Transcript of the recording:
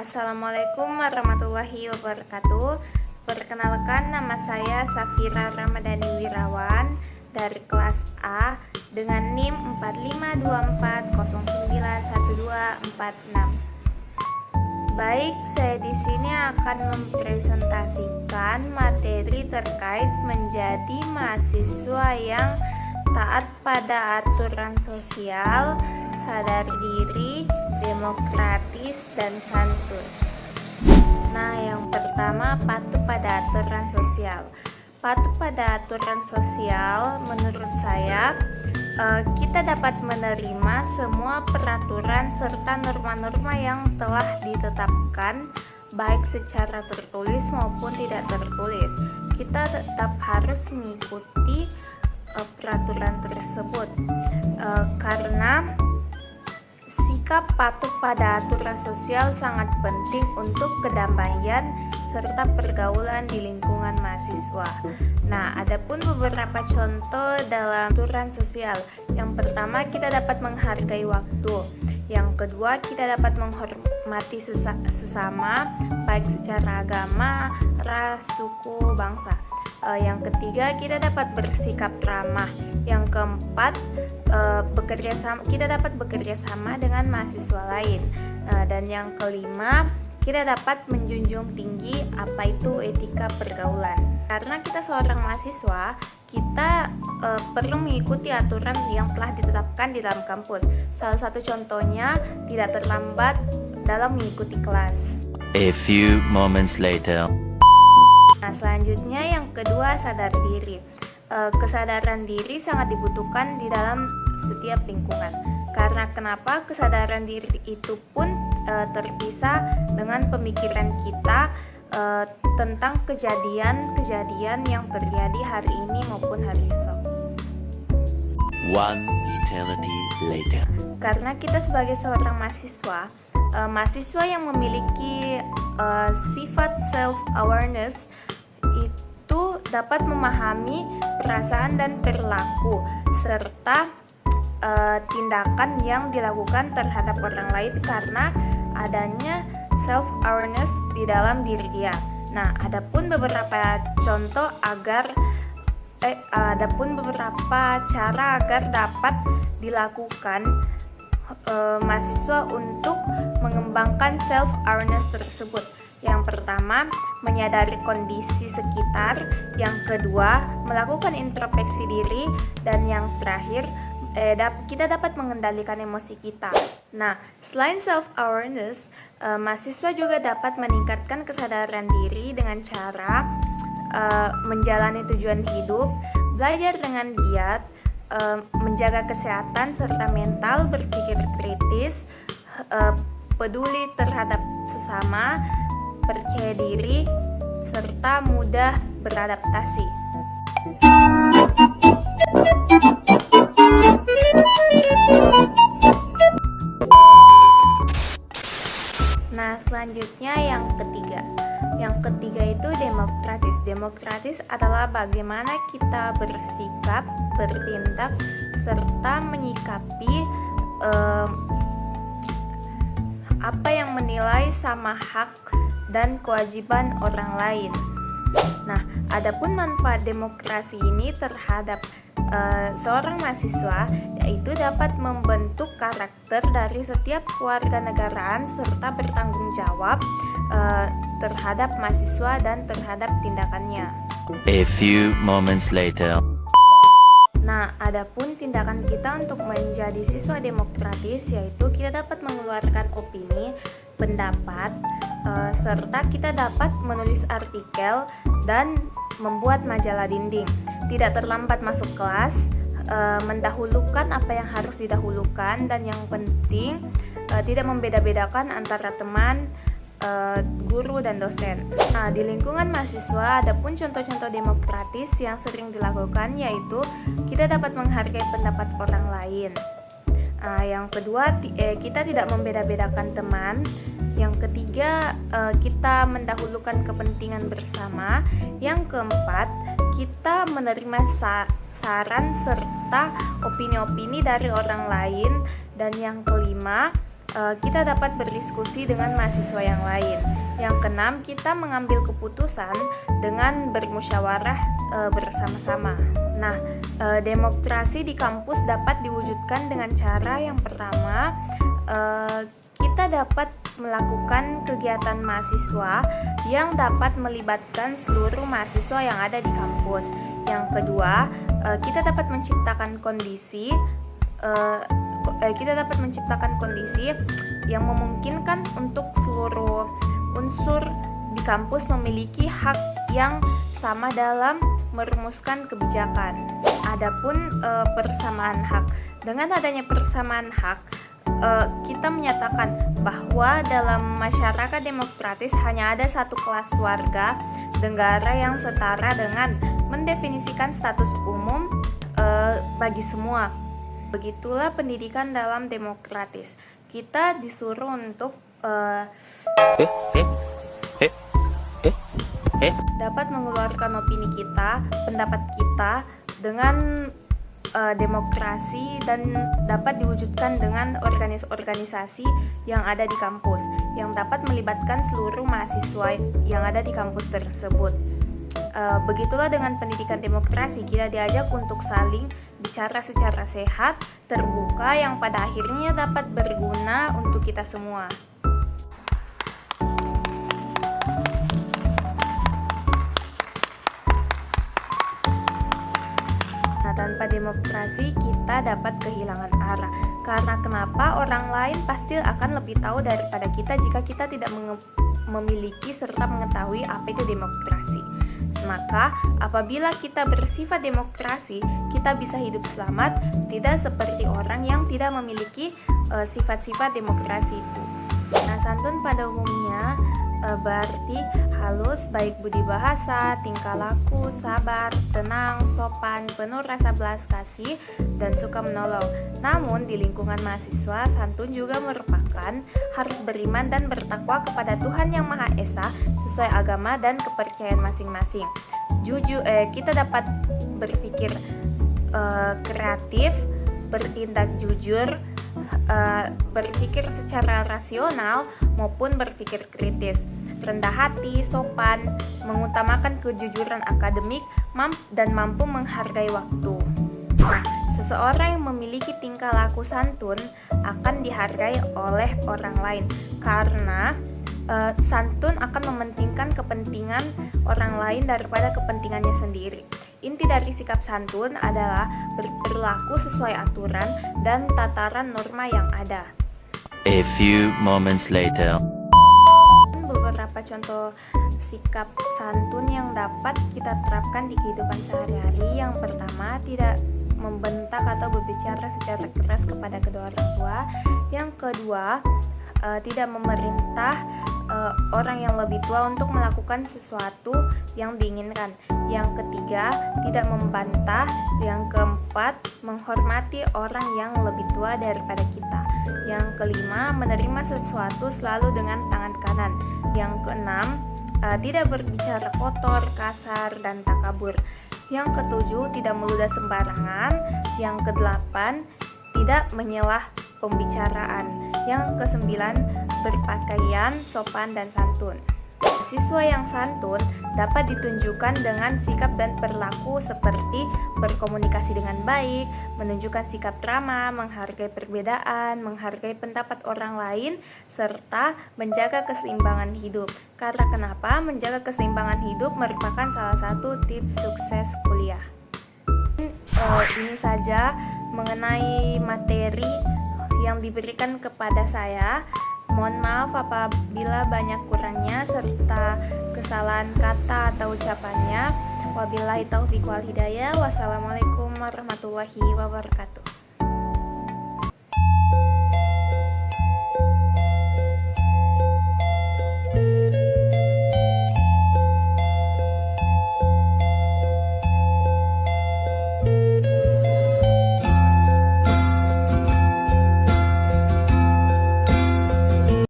Assalamualaikum warahmatullahi wabarakatuh. Perkenalkan, nama saya Safira Ramadhani Wirawan dari kelas A dengan NIM 4524091246. Baik, saya di sini akan mempresentasikan materi terkait menjadi mahasiswa yang taat pada aturan sosial, sadar diri, demokratis, dan santun. Nah, yang pertama, patuh pada aturan sosial. Patuh pada aturan sosial, menurut saya, kita dapat menerima semua peraturan serta norma-norma yang telah ditetapkan, baik secara tertulis maupun tidak tertulis. Kita tetap harus mengikuti peraturan tersebut, karena sikap patuh pada aturan sosial sangat penting untuk kedamaian serta pergaulan di lingkungan mahasiswa. Nah, adapun beberapa contoh dalam aturan sosial. Yang pertama, kita dapat menghargai waktu. Yang kedua, kita dapat menghormati sesama, baik secara agama, ras, suku, bangsa. Yang ketiga, kita dapat bersikap ramah. Yang keempat, kita dapat bekerja sama dengan mahasiswa lain. Dan yang kelima, kita dapat menjunjung tinggi apa itu etika pergaulan. Karena kita seorang mahasiswa, kita perlu mengikuti aturan yang telah ditetapkan di dalam kampus. Salah satu contohnya, tidak terlambat dalam mengikuti kelas. A few moments later. Nah, selanjutnya yang kedua, sadar diri. Kesadaran diri sangat dibutuhkan di dalam setiap lingkungan. Karena kenapa? Kesadaran diri itu pun terpisah dengan pemikiran kita tentang kejadian-kejadian yang terjadi hari ini maupun hari esok. One eternity later. Karena kita sebagai seorang mahasiswa, mahasiswa yang memiliki sifat self-awareness itu dapat memahami perasaan dan perilaku serta tindakan yang dilakukan terhadap orang lain karena adanya self-awareness di dalam diri dia. Nah, adapun beberapa cara agar dapat dilakukan mahasiswa untuk mengembangkan self-awareness tersebut. Yang pertama, menyadari kondisi sekitar. Yang kedua, melakukan introspeksi diri. Dan yang terakhir, kita dapat mengendalikan emosi kita. Nah, selain self-awareness, mahasiswa juga dapat meningkatkan kesadaran diri dengan cara menjalani tujuan hidup, belajar dengan giat, menjaga kesehatan serta mental, berpikir kritis, peduli terhadap sesama, percaya diri, serta mudah beradaptasi. Nah, selanjutnya yang ketiga. Yang ketiga itu demokratis. Demokratis adalah bagaimana kita bersikap, bertindak, serta menyikapi apa yang menilai sama hak dan kewajiban orang lain. Nah, adapun manfaat demokrasi ini terhadap seorang mahasiswa, yaitu dapat membentuk karakter dari setiap kewarganegaraan serta bertanggung jawab terhadap mahasiswa dan terhadap tindakannya. A few moments later. Nah, adapun tindakan kita untuk menjadi siswa demokratis, yaitu kita dapat mengeluarkan opini, pendapat, serta kita dapat menulis artikel dan membuat majalah dinding. Tidak terlambat masuk kelas, mendahulukan apa yang harus didahulukan, dan yang penting tidak membeda-bedakan antara teman, guru, dan dosen. Nah, di lingkungan mahasiswa ada pun contoh-contoh demokratis yang sering dilakukan, yaitu kita dapat menghargai pendapat orang lain. Yang kedua, kita tidak membeda-bedakan teman. Yang ketiga, kita mendahulukan kepentingan bersama. Yang keempat, kita menerima saran serta opini-opini dari orang lain. Dan yang kelima, kita dapat berdiskusi dengan mahasiswa yang lain. Yang keenam, kita mengambil keputusan dengan bermusyawarah bersama-sama. Nah, demokrasi di kampus dapat diwujudkan dengan cara yang pertama, kita dapat melakukan kegiatan mahasiswa yang dapat melibatkan seluruh mahasiswa yang ada di kampus. Yang kedua, kita dapat menciptakan kondisi yang memungkinkan untuk seluruh unsur di kampus memiliki hak yang sama dalam merumuskan kebijakan. Adapun persamaan hak, dengan adanya persamaan hak, kita menyatakan bahwa dalam masyarakat demokratis hanya ada satu kelas warga negara yang setara dengan mendefinisikan status umum bagi semua. Begitulah pendidikan dalam demokratis. Kita disuruh untuk dapat mengeluarkan opini kita, pendapat kita dengan demokrasi, dan dapat diwujudkan dengan organisasi yang ada di kampus yang dapat melibatkan seluruh mahasiswa yang ada di kampus tersebut. Begitulah dengan pendidikan demokrasi, kita diajak untuk saling bicara secara sehat, terbuka, yang pada akhirnya dapat berguna untuk kita semua. Tanpa demokrasi kita dapat kehilangan arah. Karena kenapa? Orang lain pasti akan lebih tahu daripada kita jika kita tidak memiliki serta mengetahui apa itu demokrasi. Maka apabila kita bersifat demokrasi, kita bisa hidup selamat, tidak seperti orang yang tidak memiliki sifat-sifat demokrasi itu. Nah, santun pada umumnya berarti halus, baik budi bahasa, tingkah laku, sabar, tenang, sopan, penuh rasa belas kasih, dan suka menolong. Namun di lingkungan mahasiswa, santun juga merupakan harus beriman dan bertakwa kepada Tuhan Yang Maha Esa sesuai agama dan kepercayaan masing-masing. Kita dapat berpikir kreatif, bertindak jujur, berpikir secara rasional maupun berpikir kritis, rendah hati, sopan, mengutamakan kejujuran akademik, dan mampu menghargai waktu. Nah, seseorang yang memiliki tingkah laku santun akan dihargai oleh orang lain karena santun akan mementingkan kepentingan orang lain daripada kepentingannya sendiri. Inti dari sikap santun adalah berlaku sesuai aturan dan tataran norma yang ada. A few moments later. Beberapa contoh sikap santun yang dapat kita terapkan di kehidupan sehari-hari. Yang pertama, tidak membentak atau berbicara secara keras kepada kedua orang tua. Yang kedua, tidak memerintah orang yang lebih tua untuk melakukan sesuatu yang diinginkan. Yang ketiga, tidak membantah. Yang keempat, menghormati orang yang lebih tua daripada kita. Yang kelima, menerima sesuatu selalu dengan tangan kanan. Yang keenam, tidak berbicara kotor, kasar, dan takabur. Yang ketujuh, tidak meludah sembarangan. Yang kedelapan, tidak menyelah pembicaraan. Yang kesembilan, berpakaian sopan dan santun. Siswa yang santun dapat ditunjukkan dengan sikap dan perilaku seperti berkomunikasi dengan baik, menunjukkan sikap ramah, menghargai perbedaan, menghargai pendapat orang lain, serta menjaga keseimbangan hidup. Karena kenapa? Menjaga keseimbangan hidup merupakan salah satu tips sukses kuliah. Ini saja mengenai materi yang diberikan kepada saya. Mohon maaf apabila banyak kurangnya serta kesalahan kata atau ucapannya. Wabillahi taufiq wal hidayah. Wassalamualaikum warahmatullahi wabarakatuh.